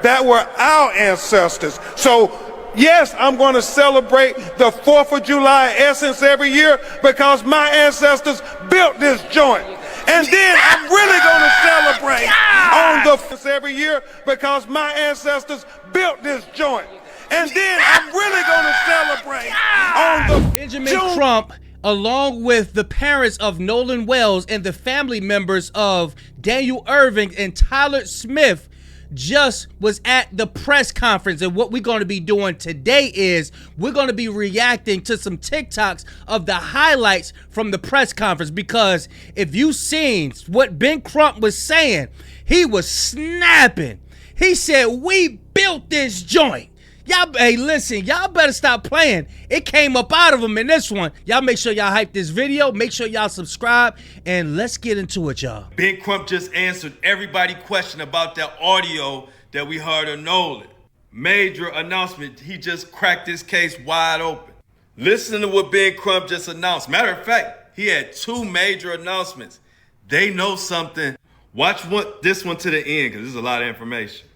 that were our ancestors. So yes, I'm going to celebrate the 4th of July Essence every year because my ancestors built this joint. And then I'm really going to celebrate on the every year because my ancestors built this joint. And then I'm really going to celebrate on the Benjamin Crump, along with the parents of Nolan Wells and the family members of Daniel Irvin and Tyler Smith, just was at the press conference. And what we're going to be doing today is we're going to be reacting to some TikToks of the highlights from the press conference, because if you seen what Ben Crump was saying, he was snapping. He said, "We built this joint." Y'all, hey, listen, y'all better stop playing. It came up out of him in this one. Y'all make sure y'all hype this video. Make sure y'all subscribe, and let's get into it, y'all. Ben Crump just answered everybody's question about that audio that we heard of Nolan. Major announcement. He just cracked his case wide open. Listen to what Ben Crump just announced. Matter of fact, he had 2 major announcements. They know something. Watch this one to the end, because there's a lot of information.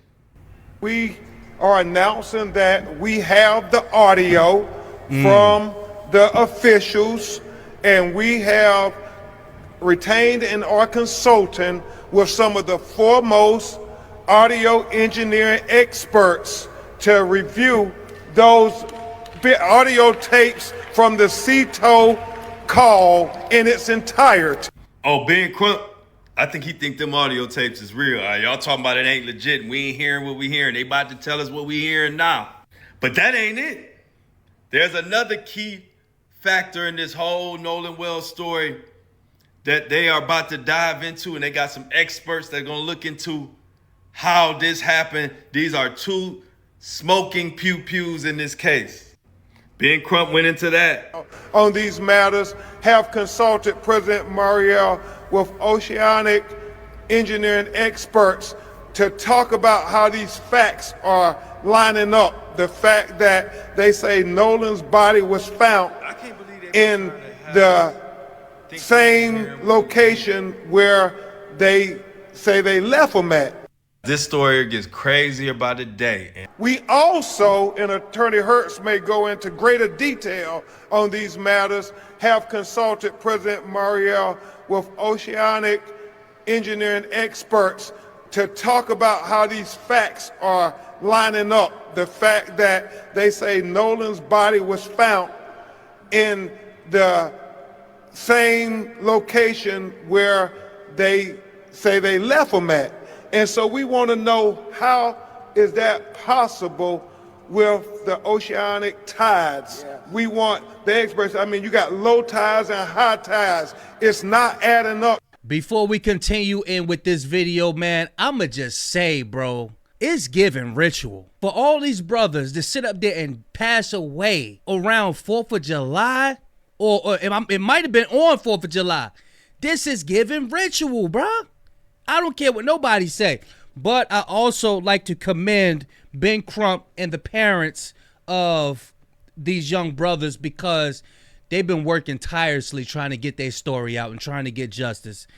We are announcing that we have the audio from the officials, and we have retained and are consulting with some of the foremost audio engineering experts to review those audio tapes from the CETO call in its entirety. Oh, Ben Crump, I think he think them audio tapes is real. Y'all talking about it ain't legit. We ain't hearing what we hearing. They about to tell us what we hearing now. But that ain't it. There's another key factor in this whole Nolan Wells story that they are about to dive into, and they got some experts that are going to look into how this happened. These are 2 smoking pew-pews in this case. Ben Crump went into that. On these matters, have consulted President Mariel with oceanic engineering experts to talk about how these facts are lining up. The fact that they say Nolan's body was found in the same location where they say they left him at. This story gets crazier by the day. We also, and Attorney Hertz may go into greater detail on these matters, have consulted President Mariel with oceanic engineering experts to talk about how these facts are lining up. The fact that they say Nolan's body was found in the same location where they say they left him at. And so we want to know, how is that possible with the oceanic tides? We want the experts. I mean, you got low tides and high tides. It's not adding up. Before we continue in with this video, man, I'ma just say, bro, it's giving ritual. For all these brothers to sit up there and pass away around 4th of July, or it might have been on 4th of July. This is giving ritual, bro. I don't care what nobody say. But I also like to commend Ben Crump and the parents of these young brothers, because they've been working tirelessly trying to get their story out and trying to get justice.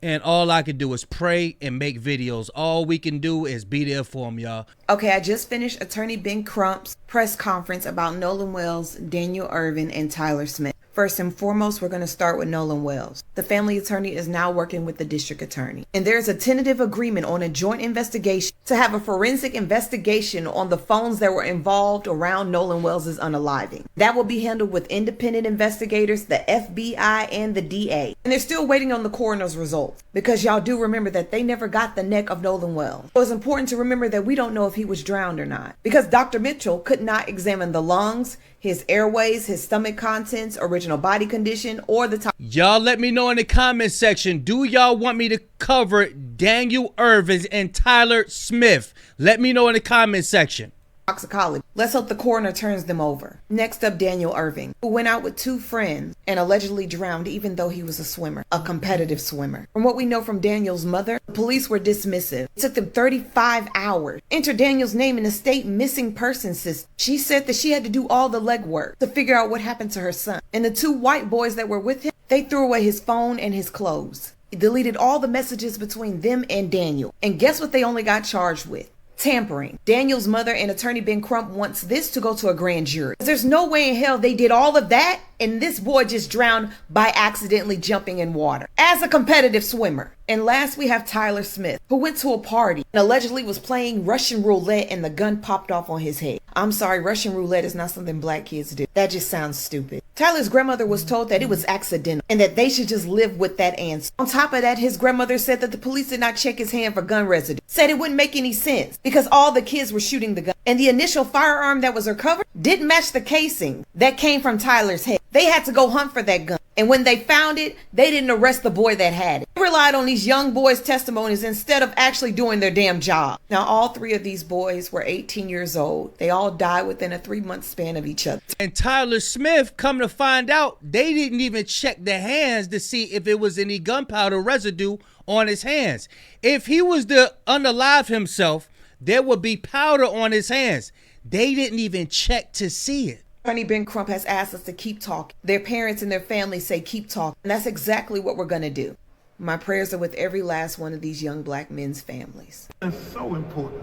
And all I can do is pray and make videos. All we can do is be there for them, y'all. Okay, I just finished Attorney Ben Crump's press conference about Nolan Wells, Daniel Irvin, and Tyler Smith. First and foremost, we're going to start with Nolan Wells. The family attorney is now working with the district attorney, and there's a tentative agreement on a joint investigation to have a forensic investigation on the phones that were involved around Nolan Wells' unaliving. That will be handled with independent investigators, the FBI, and the DA. And they're still waiting on the coroner's results, because y'all do remember that they never got the neck of Nolan Wells. So it's important to remember that we don't know if he was drowned or not, because Dr. Mitchell could not examine the lungs, his airways, his stomach contents, original body condition, or the top. Y'all let me know in the comment section, do y'all want me to cover Daniel Irvin and Tyler Smith? Let me know in the comment section. Toxicology. Let's hope the coroner turns them over. Next up, Daniel Irvin, who went out with 2 friends and allegedly drowned even though he was a swimmer, a competitive swimmer. From what we know from Daniel's mother, the police were dismissive. It took them 35 hours. Enter Daniel's name in the state missing persons system. She said that she had to do all the legwork to figure out what happened to her son. And the 2 white boys that were with him, they threw away his phone and his clothes. He deleted all the messages between them and Daniel. And guess what they only got charged with? Tampering. Daniel's mother and attorney Ben Crump wants this to go to a grand jury. There's no way in hell they did all of that and this boy just drowned by accidentally jumping in water as a competitive swimmer. And last we have Tyler Smith, who went to a party and allegedly was playing Russian roulette and the gun popped off on his head. I'm sorry, Russian roulette is not something black kids do. That just sounds stupid. Tyler's grandmother was told that it was accidental and that they should just live with that answer. On top of that, his grandmother said that the police did not check his hand for gun residue. Said it wouldn't make any sense because all the kids were shooting the gun. And the initial firearm that was recovered didn't match the casing that came from Tyler's head. They had to go hunt for that gun. And when they found it, they didn't arrest the boy that had it. They relied on these young boys' testimonies instead of actually doing their damn job. Now, all three of these boys were 18 years old. They all died within a 3-month span of each other. And Tyler Smith, come to find out, they didn't even check the hands to see if it was any gunpowder residue on his hands. If he was to unalive himself, there would be powder on his hands. They didn't even check to see it. Attorney Ben Crump has asked us to keep talking. Their parents and their families say keep talking. And that's exactly what we're going to do. My prayers are with every last one of these young black men's families. It's so important.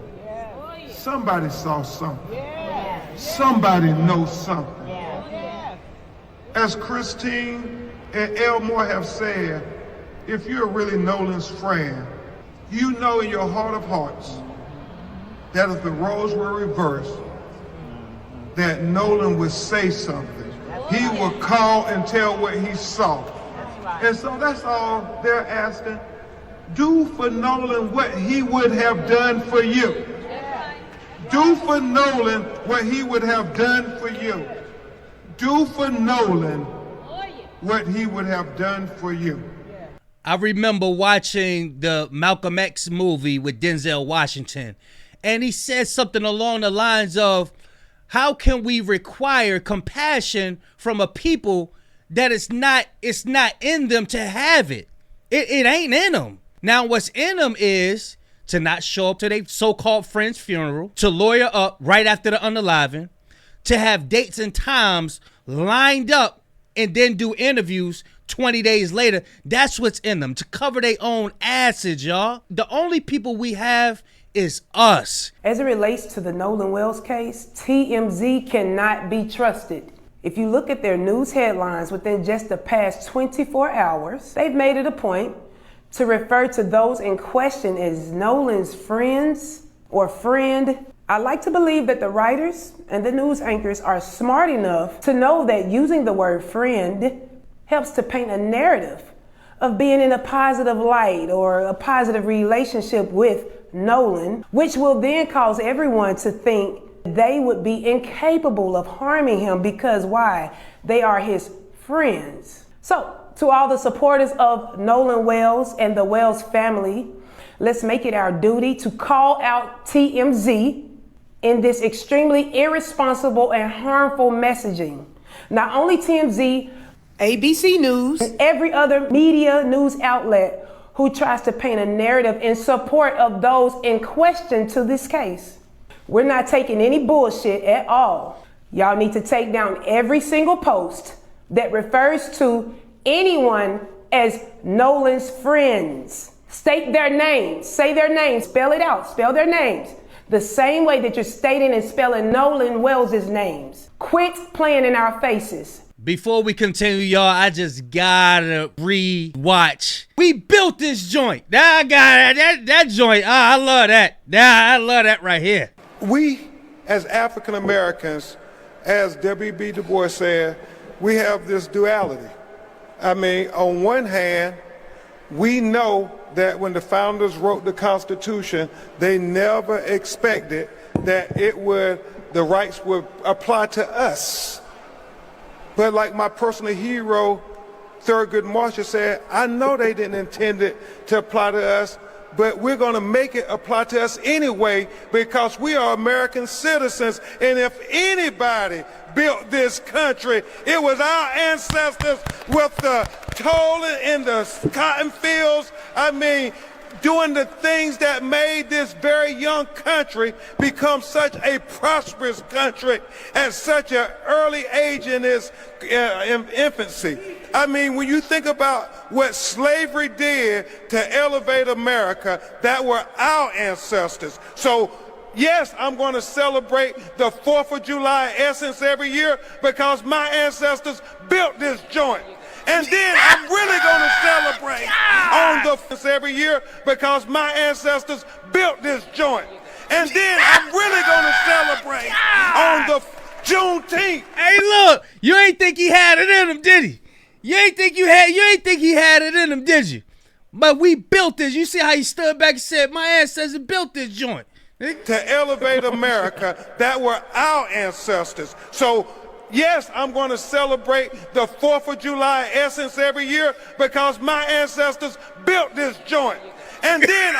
Somebody saw something. Somebody knows something. As Christine and Elmore have said, if you're really Nolan's friend, you know in your heart of hearts that if the roles were reversed, that Nolan would say something. He would call and tell what he saw. And so that's all they're asking. Do for Nolan what he would have done for you. Do for Nolan what he would have done for you. Do for Nolan what he would have done for you. I remember watching the Malcolm X movie with Denzel Washington, and he said something along the lines of, how can we require compassion from a people that it's not in them to have it? It ain't in them. Now, what's in them is to not show up to their so-called friend's funeral, to lawyer up right after the unaliving, to have dates and times lined up and then do interviews 20 days later. That's what's in them, to cover their own asses, y'all. The only people we have is us. As it relates to the Nolan Wells case, TMZ cannot be trusted. If you look at their news headlines within just the past 24 hours, they've made it a point to refer to those in question as Nolan's friends or friend. I like to believe that the writers and the news anchors are smart enough to know that using the word friend helps to paint a narrative of being in a positive light or a positive relationship with Nolan, which will then cause everyone to think they would be incapable of harming him because why? They are his friends. So, to all the supporters of Nolan Wells and the Wells family, let's make it our duty to call out TMZ in this extremely irresponsible and harmful messaging. Not only TMZ, ABC News, and every other media news outlet who tries to paint a narrative in support of those in question to this case. We're not taking any bullshit at all. Y'all need to take down every single post that refers to anyone as Nolan's friends. State their names, say their names, spell it out, spell their names. The same way that you're stating and spelling Nolan Wells' names. Quit playing in our faces. Before we continue, y'all, I just gotta re-watch. We built this joint. I got that joint. I love that. I love that right here. We, as African Americans, as W.B. Du Bois said, we have this duality. I mean, on one hand, we know that when the founders wrote the Constitution, they never expected that the rights would apply to us. But like my personal hero, Thurgood Marshall said, I know they didn't intend it to apply to us, but we're going to make it apply to us anyway because we are American citizens. And if anybody built this country, it was our ancestors with the tolling in the cotton fields. I mean, doing the things that made this very young country become such a prosperous country at such an early age in its infancy. I mean, when you think about what slavery did to elevate America, that were our ancestors. So yes, I'm going to celebrate the 4th of July essence every year because my ancestors built this joint. And then I'm really going to celebrate on the every year because my ancestors built this joint. And then I'm really going to celebrate on the Juneteenth. Hey, look, you ain't think he had it in him, did he? You ain't think he had it in him, did you? But we built this. You see how he stood back and said, my ancestors built this joint. To elevate America that were our ancestors. So, yes, I'm going to celebrate the 4th of July essence every year because my ancestors built this joint. And then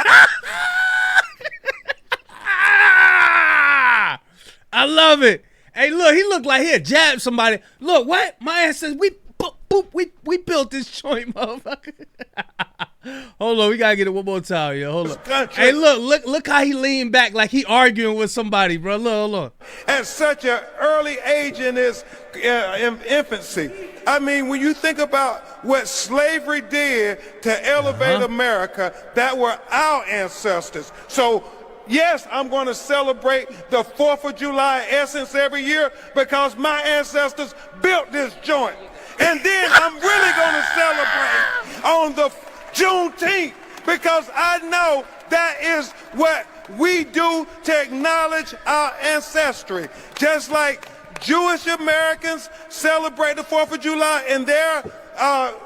I love it. Hey, look, he looked like he'd jab somebody. Look, what? My ancestors, we built this joint, motherfucker. Hold on, we gotta get it one more time, yo. Hold on. Hey, look how he leaned back like he arguing with somebody, bro. Look, hold on. At such an early age in his infancy. I mean, when you think about what slavery did to elevate America, that were our ancestors. So, yes, I'm going to celebrate the 4th of July essence every year because my ancestors built this joint. And then I'm really going to celebrate on the Juneteenth because I know that is what we do to acknowledge our ancestry. Just like Jewish Americans celebrate the 4th of July in their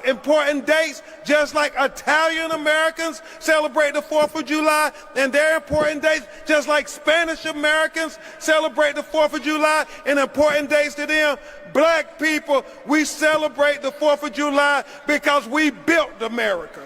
important dates, just like Italian Americans celebrate the 4th of July and their important dates, just like Spanish Americans celebrate the 4th of July and important dates to them. Black people, we celebrate the 4th of July because we built America.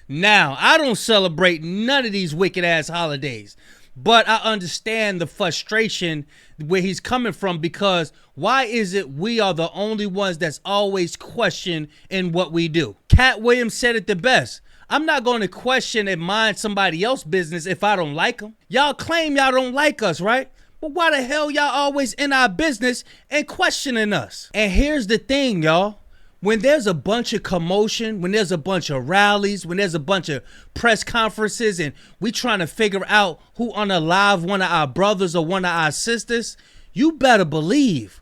Now, I don't celebrate none of these wicked ass holidays, but I understand the frustration where he's coming from because why is it we are the only ones that's always questioned in what we do? Cat Williams said it the best. I'm not going to question and mind somebody else's business if I don't like them. Y'all claim y'all don't like us, right? But why the hell y'all always in our business and questioning us? And here's the thing, y'all. When there's a bunch of commotion, when there's a bunch of rallies, when there's a bunch of press conferences and we trying to figure out who unalive one of our brothers or one of our sisters, you better believe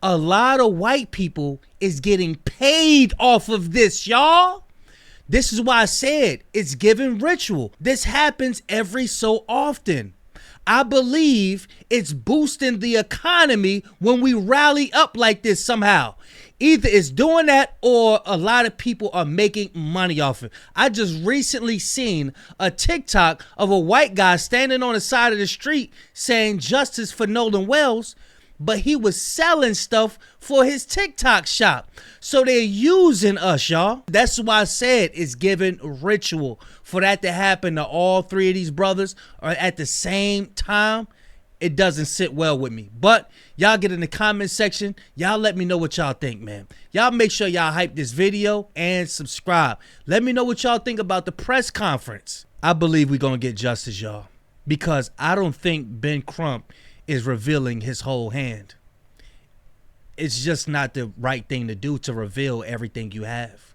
a lot of white people is getting paid off of this, y'all. This is why I said it's giving ritual. This happens every so often. I believe it's boosting the economy when we rally up like this somehow. Either it's doing that or a lot of people are making money off it. I just recently seen a TikTok of a white guy standing on the side of the street saying justice for Nolan Wells, but he was selling stuff for his TikTok shop. So they're using us, y'all. That's why I said it's giving ritual. For that to happen to all three of these brothers or at the same time, it doesn't sit well with me. But y'all get in the comment section. Y'all let me know what y'all think, man. Y'all make sure y'all hype this video and subscribe. Let me know what y'all think about the press conference. I believe we're going to get justice, y'all. Because I don't think Ben Crump is revealing his whole hand. It's just not the right thing to do to reveal everything you have.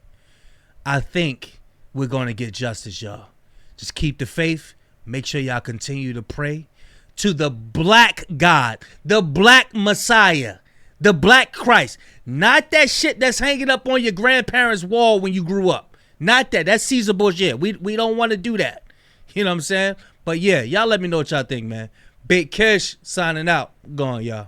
I think we're going to get justice, y'all. Just keep the faith. Make sure y'all continue to pray to the black God, the black Messiah, the black Christ. Not that shit that's hanging up on your grandparents' wall when you grew up. Not that. That's Caesar bullshit. We don't want to do that. You know what I'm saying? But yeah, y'all let me know what y'all think, man. Big Kish signing out. Gone, y'all.